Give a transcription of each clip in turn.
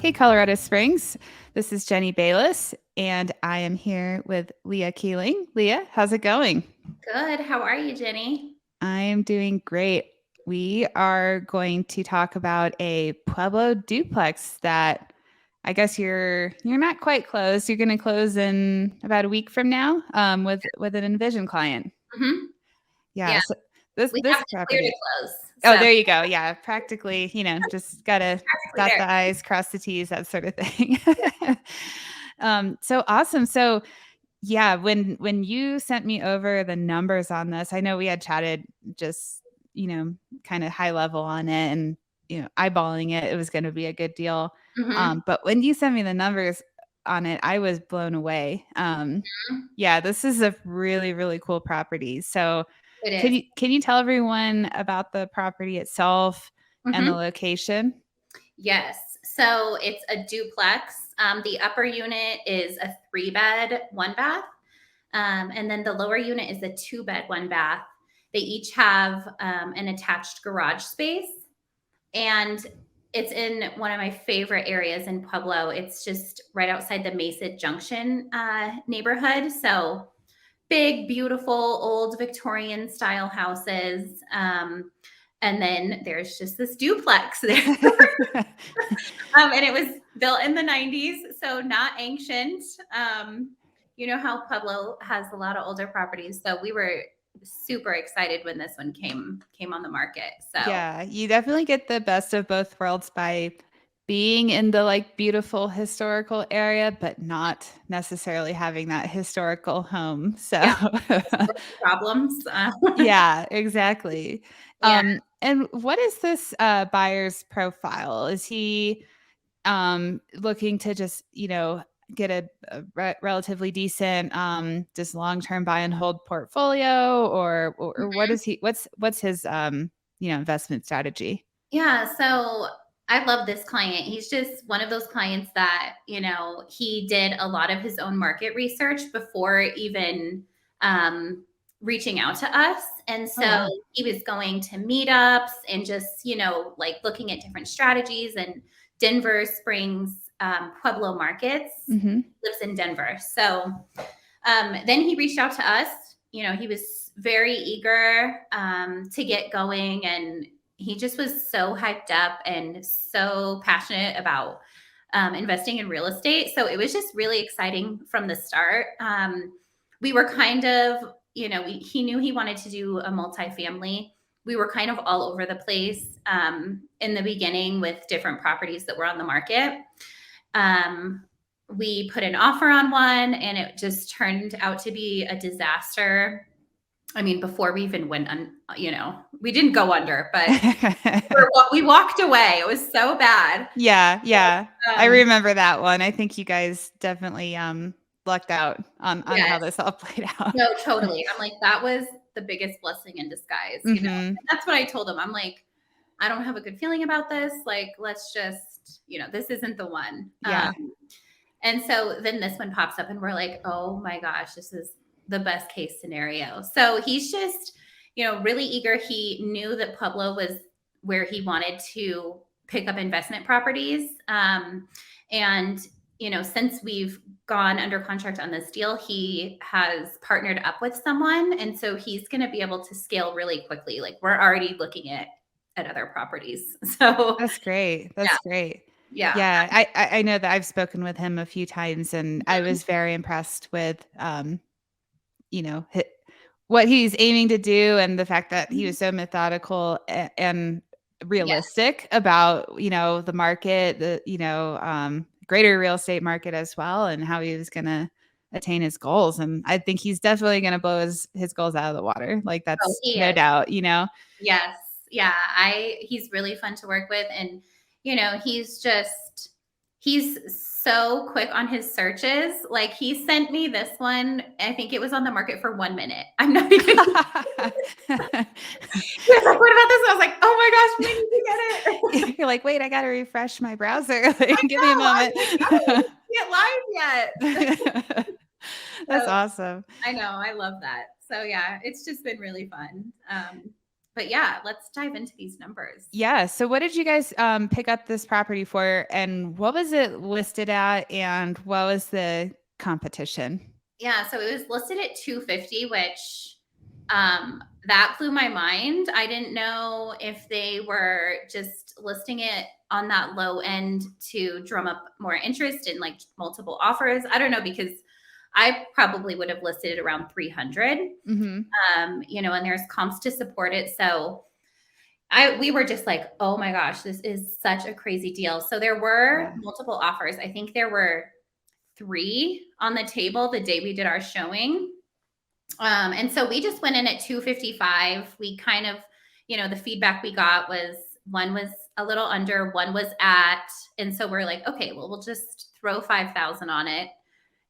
Hey, Colorado Springs. This is Jenny Bayless, and I am here with Leah Keeling. Leah, how's it going? Good. How are you, Jenny? I am doing great. We are going to talk about a Pueblo duplex that I guess you're not quite closed. You're going to close in about a week from now with an Envision client. hmm Yeah. Yeah, So this we this have to clear to property. close. Oh, So there you go. Yeah, practically, just gotta practically dot there. the I's, cross the T's, that sort of thing. So awesome. So yeah, when you sent me over the numbers on this, I know we had chatted just, kind of high level on it and eyeballing it, it was gonna be a good deal. hmm But when you sent me the numbers on it, I was blown away. Yeah, this is a really, really cool property. So It can is. you tell everyone about the property itself and the hmm location? Yes. So it's a duplex. The upper unit is a 3-bed, 1 bath. And then the lower unit is a 2-bed, 1 bath. They each have an attached garage space. And it's in one of my favorite areas in Pueblo. It's just right outside the Mesa Junction neighborhood. So big, beautiful, old Victorian style houses. And then there's just this duplex there. And it was built in the 90s, so not ancient. You know how Pueblo has a lot of older properties. So we were super excited when this one came on the market. So Yeah, you definitely get the best of both worlds by being in the like beautiful historical area, but not necessarily having that historical home. So yeah, problems. yeah, exactly. Yeah. And what is this buyer's profile? Is he looking to just get a relatively decent just long-term buy and hold portfolio, or what is he what's his investment strategy? Yeah, so I love this client. He's just one of those clients that, he did a lot of his own market research before even reaching out to us. And Oh so wow. he was going to meetups and just, like looking at different strategies and Denver Springs, Pueblo markets. Hmm. Lives in Denver. So then he reached out to us. He was very eager to get going, and he just was so hyped up and so passionate about investing in real estate. So it was just really exciting from the start. We were kind of, he knew he wanted to do a multifamily. We were kind of all over the place in the beginning with different properties that were on the market. Um, we put an offer on one and it just turned out to be a disaster. I mean, before we even went on, we didn't go under, but we walked away. It was so bad. Yeah, yeah. I Um, remember that one. I think you guys definitely lucked out on how yes, this all played out. no, totally. I'm like, that was the biggest blessing in disguise. Hmm. And that's what I told him. I'm like, I don't have a good feeling about this. Like, let's just, this isn't the one. Yeah. And so then this one pops up and we're like, oh my gosh, this is the best case scenario. So he's just, really eager. He knew that Pueblo was where he wanted to pick up investment properties. And, since we've gone under contract on this deal, he has partnered up with someone. And so he's going to be able to scale really quickly. Like we're already looking at other properties. So That's great. yeah, That's great. yeah. Yeah, I know that I've spoken with him a few times, and I Mhm. was very impressed with, what he's aiming to do, and the fact that he was so methodical and Yes. realistic about, the market, the greater real estate market as well, and how he was going to attain his goals. And I think he's definitely going to blow his goals out of the water. Like Oh, that's he no is. doubt. Yes. Yeah. He's really fun to work with. And, he's so quick on his searches. Like he sent me this one. I think it was on the market for 1 minute. I'm not even, he was like, what about this? I was like, oh my gosh, we need to get it. You're like, "Wait, I gotta refresh my browser. Like, I give me a know. I'm moment." like, I don't even see it live yet. That's So awesome. I know. I love that. So yeah, it's just been really fun. But yeah, let's dive into these numbers. Yeah. So what did you guys pick up this property for, and what was it listed at, and what was the competition? Yeah, so it was listed at 250, which that blew my mind. I didn't know if they were just listing it on that low end to drum up more interest in like multiple offers. I don't know, because I probably would have listed it around 300. Mm-hmm. And there's comps to support it. So we were just like, oh my gosh, this is such a crazy deal. So there were Yeah. multiple offers. I think there were 3 on the table the day we did our showing. And so we just went in at 255. We kind of, the feedback we got was one was a little under, one was at, and so we're like, okay, well, we'll just throw 5,000 on it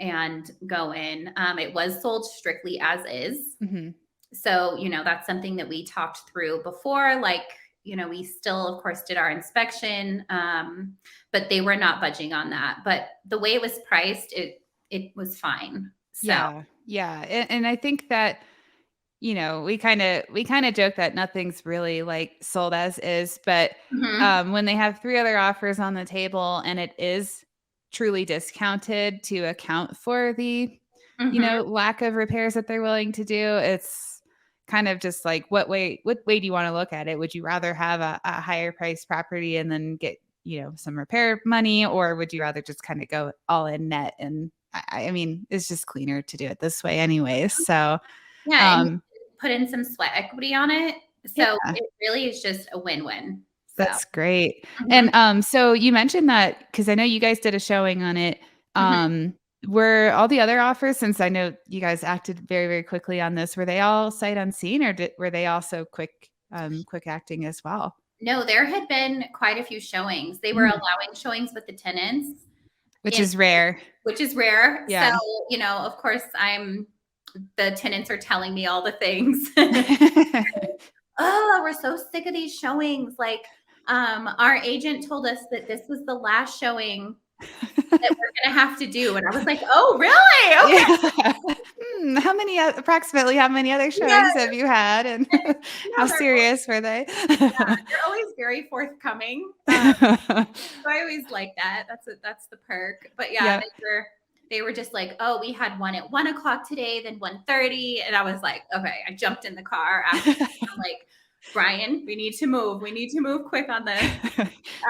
and go in. It was sold strictly as is. Mm-hmm. So, that's something that we talked through before. Like, we still, of course, did our inspection, but they were not budging on that. But the way it was priced, it was fine. So, Yeah. And I think that, we kind of joke that nothing's really like sold as is, but mhm, when they have 3 other offers on the table and it is truly discounted to account for the, mhm, lack of repairs that they're willing to do, it's kind of just like, what way do you want to look at it? Would you rather have a higher price property and then get, some repair money, or would you rather just kind of go all in net? And I mean, it's just cleaner to do it this way anyways. So, yeah, and um, put in some sweat equity on it. So yeah. it really is just a win-win. So, That's great. mhm, And so you mentioned that because I know you guys did a showing on it. mhm. Were all the other offers, since I know you guys acted very, very quickly on this, were they all sight unseen, or were they also quick acting as well? No, there had been quite a few showings. They were Mhm. allowing showings with the tenants, Which and is rare. which is rare. So, Yeah. of course, the tenants are telling me all the things. Oh, we're so sick of these showings. Like, our agent told us that this was the last showing that we're gonna have to do. And I was like, oh, really? Okay. Yeah. Approximately how many other Yeah. showings have you had, and how They're serious were they? always very forthcoming. So I always like that. That's the perk. But yeah, Yeah. they were just like, oh, we had one at 1 o'clock today, then 1:30. And I was like, okay, I jumped in the car after. I'm like, Brian, we need to move. We need to move quick on this.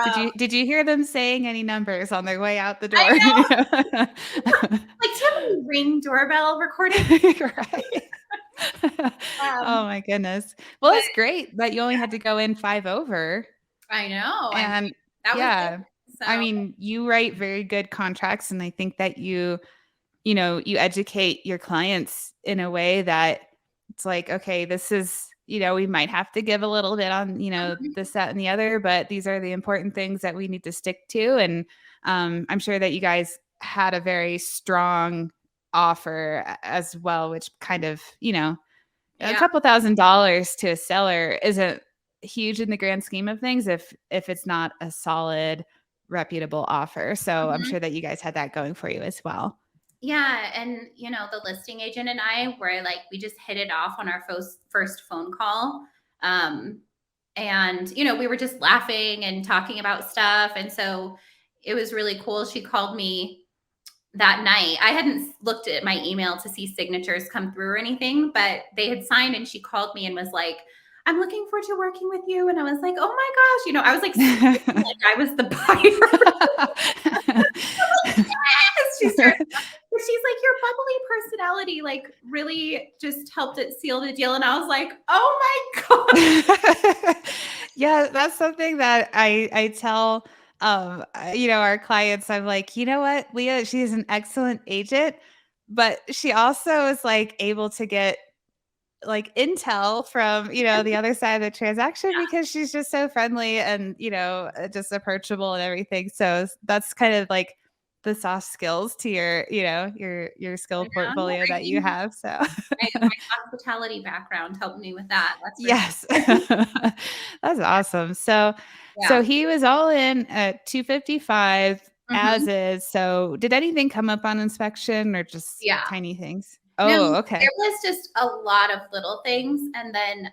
Did Um, you did you hear them saying any numbers on their way out the I door? know. Like, do you have any Ring doorbell recording? Right. Oh Um, my goodness. Well, but it's great that you only had to go in 5 over. I know. I mean, And that was it. yeah, I So, mean, you write very good contracts, and I think that you educate your clients in a way that it's like, okay, this is, we might have to give a little bit on, this, that, and the other, but these are the important things that we need to stick to. And I'm sure that you guys had a very strong offer as well, which kind of, a yeah. couple $1,000s to a seller isn't huge in the grand scheme of things if it's not a solid, reputable offer. So I'm Mhm. sure that you guys had that going for you as well. Yeah, and the listing agent and I were like, we just hit it off on our first phone call. Um, and we were just laughing and talking about stuff. And so it was really cool. She called me that night. I hadn't looked at my email to see signatures come through or anything, but they had signed, and she called me and was like, I'm looking forward to working with you. And I was like, oh my gosh, I was like, screaming like I was the buyer. She started, she's like, your bubbly personality, like, really just helped it seal the deal. And I was like, oh my God. Yeah, that's something that I tell our clients. I'm like, you know what, Leah, she's an excellent agent, but she also is like able to get like intel from the other side of the transaction because she's just so friendly and just approachable and everything. So that's kind of like the soft skills to your skill portfolio I that you mean, have. So my hospitality background helped me with that. That's for yes. sure. That's awesome. So Yeah. he was all in at 255 as Mhm. is. So did anything come up on inspection or just Yeah. tiny things? No, Oh, okay. there was just a lot of little things, and then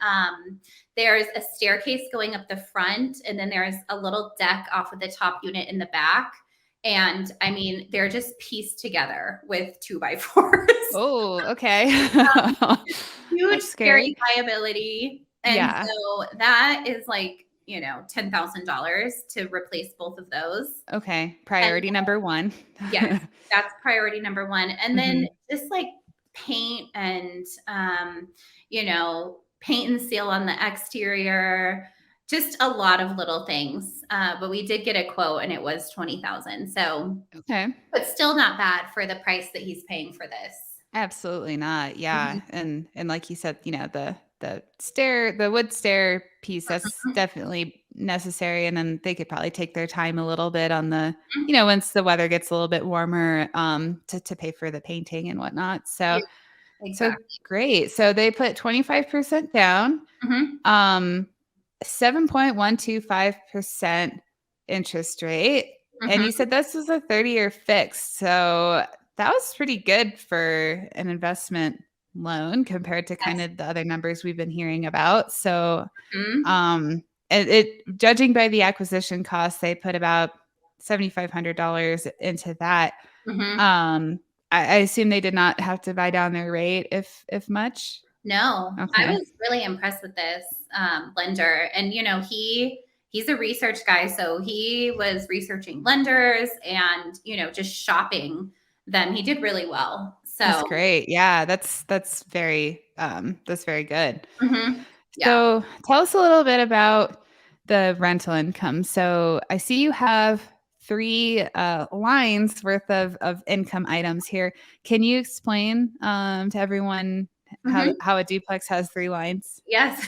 there's a staircase going up the front, and then there's a little deck off of the top unit in the back. And I mean, they're just pieced together with 2x4s. Oh, okay. Huge, That's scary scary. liability. And Yeah. so that is like, $10,000 to replace both of those. Okay. And Priority number one. yes, that's priority number one. And then Hmm. just like paint and, paint and seal on the exterior, just a lot of little things. But we did get a quote and it was 20,000. So, Okay. but still not bad for the price that he's paying for this. Absolutely not. Yeah. Mhm, And like you said, the wood stair piece, that's mhm, definitely necessary. And then they could probably take their time a little bit on mhm. once the weather gets a little bit warmer, to pay for the painting and whatnot. So Yeah, so exactly. great. So they put 25% down, Mhm, um, 7.125% interest rate. And you mhm. said this was a 30-year fix. So that was pretty good for an investment loan compared to kind Yes. of the other numbers we've been hearing about. So Mhm, um it judging by the acquisition cost, they put about $7,500 into that. mhm. Um I assume they did not have to buy down their rate if much. No, I Okay. was really impressed with this lender, and he's a research guy, so he was researching lenders and just shopping them. He did really well. That's So, great. Yeah, that's very good. yeah. So, tell us a little bit about the rental income. So, I see you have three lines worth of income items here. Can you explain to everyone Hmm. how a duplex has three lines? Yes.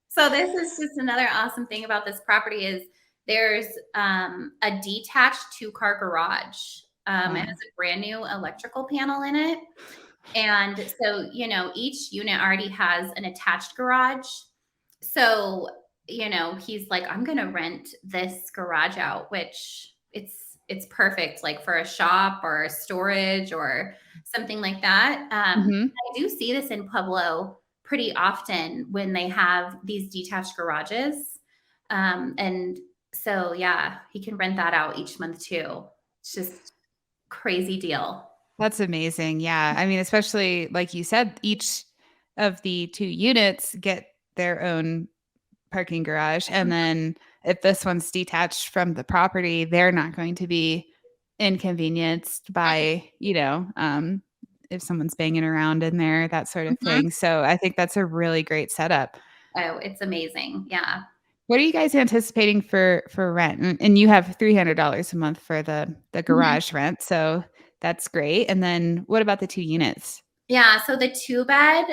So this is just another awesome thing about this property is there's a detached two-car garage. It has Wow. a brand new electrical panel in it. And so, each unit already has an attached garage. So, he's like, I'm gonna rent this garage out, which it's perfect, like for a shop or a storage or something like that. Hmm. I do see this in Pueblo pretty often when they have these detached garages. And so yeah, he can rent that out each month too. It's just crazy deal. That's amazing. Yeah. I mean, especially like you said, each of the two units get their own parking garage. And then if this one's detached from the property, they're not going to be inconvenienced by, if someone's banging around in there, that sort of Mhm. thing. So I think that's a really great setup. Oh, it's amazing. Yeah. What are you guys anticipating for rent? And you have $300 a month for the Mhm. garage rent, so that's great. And then what about the two units? Yeah, so the 2 bed,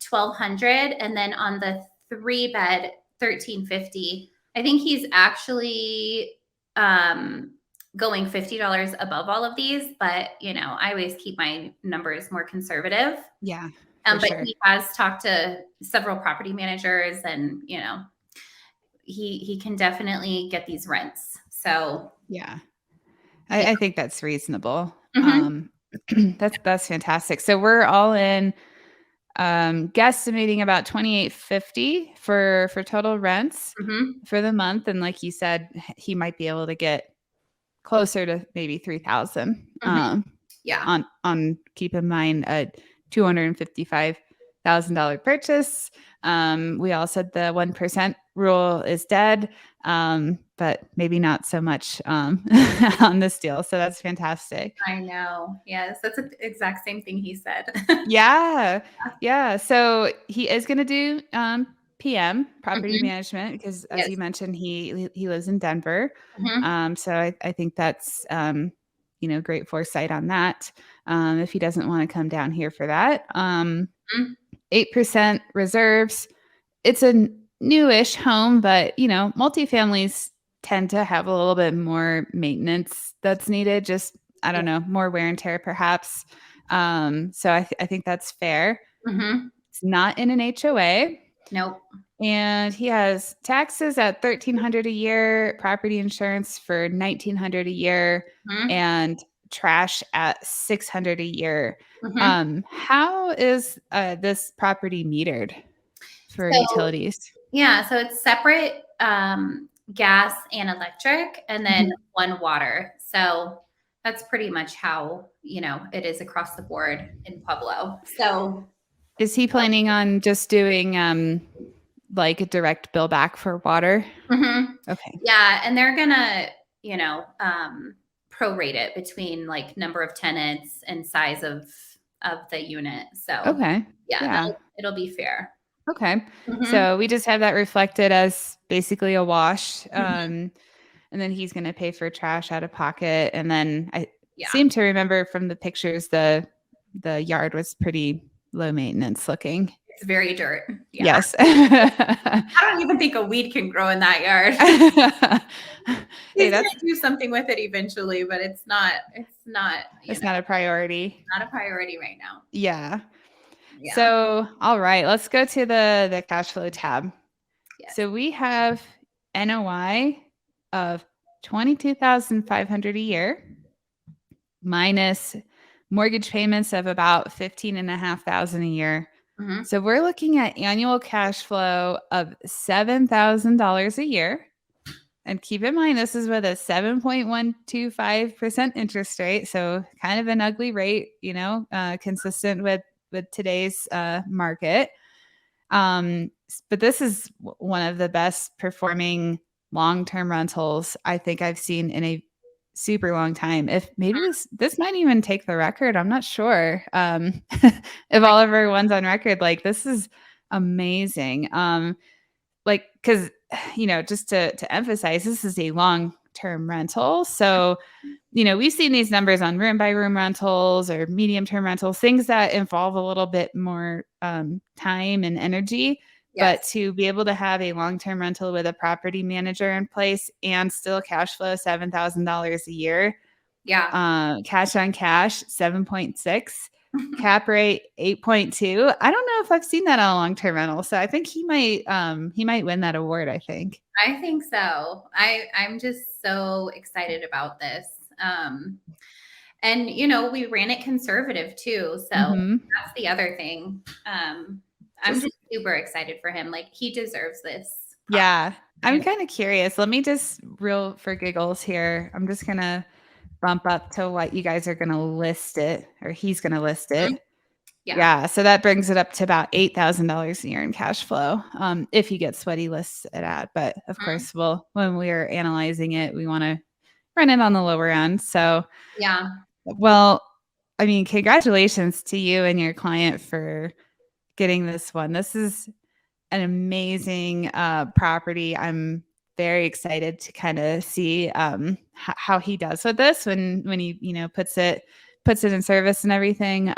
1,200, and then on the 3 bed, 1,350. I think he's actually, um, going $50 above all of these, but, I always keep my numbers more conservative. Yeah, for But sure. he has talked to several property managers and, he can definitely get these rents. So, Yeah. yeah. I think that's reasonable. Mhm, That's fantastic. So we're all in, guesstimating about 2,850 for total rents mhm, for the month, and like you said, he might be able to get closer to maybe 3,000, mhm. Yeah. on keep in mind a $255,000 purchase. We all said the 1% rule is dead, but maybe not so much, on this deal. So that's fantastic. I know. Yes, that's the exact same thing he said. Yeah. Yeah. So he is going to do, PM, property Mhm. management, because as Yes. you mentioned, he lives in Denver. Mhm. So I think that's, great foresight on that. If he doesn't want to come down here for that. Mhm. 8% reserves. It's a newish home, but multifamilies tend to have a little bit more maintenance that's needed. Just, I Yeah. don't know, more wear and tear perhaps. So I think that's fair. Mhm. It's not in an HOA. Nope. And he has taxes at 1,300 a year, property insurance for 1,900 a year, Mhm. and trash at $600 a year. Mhm. How is this property metered for So utilities? yeah, so it's separate gas and electric, and then Mhm. one water. So that's pretty much how it is across the board in Pueblo. So Is he planning on just doing like a direct bill back for water? mhm. Okay. Yeah, and they're gonna you know prorate it between like number of tenants and size of the unit. So Okay. yeah, Yeah. it'll be fair. Okay. Hmm. So we just have that reflected as basically a wash. Hmm. And then he's going to pay for trash out of pocket. And then I Yeah, seem to remember from the pictures the yard was pretty low maintenance looking. it's very dirt. Yeah, Yes. I don't even think a weed can grow in that yard. Hey, He's gonna do something with it eventually, but it's not. It's not. that's not a priority. Not a priority right now. Yeah. Yeah. So, all right, let's go to the cash flow tab. Yes. So we have NOI of 22,500 a year minus mortgage payments of about 15,500 a year. Hmm. So we're looking at annual cash flow of $7,000 a year. And keep in mind, this is with a 7.125% interest rate. So kind of an ugly rate, consistent with today's market. But this is one of the best performing long-term rentals I think I've seen in a super long time. If maybe this might even take the record. I'm not sure. If all of our ones on record, like this is amazing. Like because just to emphasize, this is a long-term rental. So we've seen these numbers on room by room rentals or medium term rentals, things that involve a little bit more time and energy. Yes. But to be able to have a long term rental with a property manager in place and still cash flow $7,000 a year, Yeah. cash on cash 7.6, cap rate 8.2. I don't know if I've seen that on a long term rental, so I think he might win that award. I think. I think so. I'm just so excited about this. And we ran it conservative too. So Mm-hmm. that's the other thing. I'm Just just super excited for him. Like he deserves this. yeah, I'm And kind of curious. Let me just real for giggles here. I'm just gonna bump up to what you guys are gonna list it, or he's gonna list it. yeah. Yeah, so that brings it up to about $8,000 a year in cash flow, if he gets what he lists it at. But of Mhm. course, when we're analyzing it, we want to run it on the lower end. So, Yeah. well, I mean, congratulations to you and your client for getting this one. This is an amazing property. I'm very excited to kind of see how he does with this when he puts it in service and everything.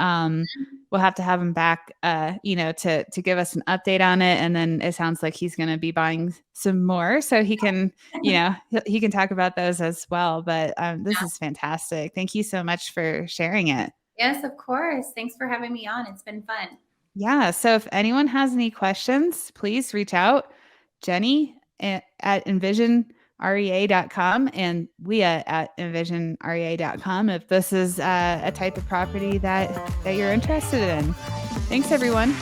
We'll have to have him back, to give us an update on it. And then it sounds like he's going to be buying some more, so he can he can talk about those as well. But this is fantastic. Thank you so much for sharing it. Yes, of course. Thanks for having me on. It's been fun. Yeah. So if anyone has any questions, please reach out. Jenny at envisionrea.com and Leah at envisionrea.com if this is a type of property that you're interested in. Thanks, everyone.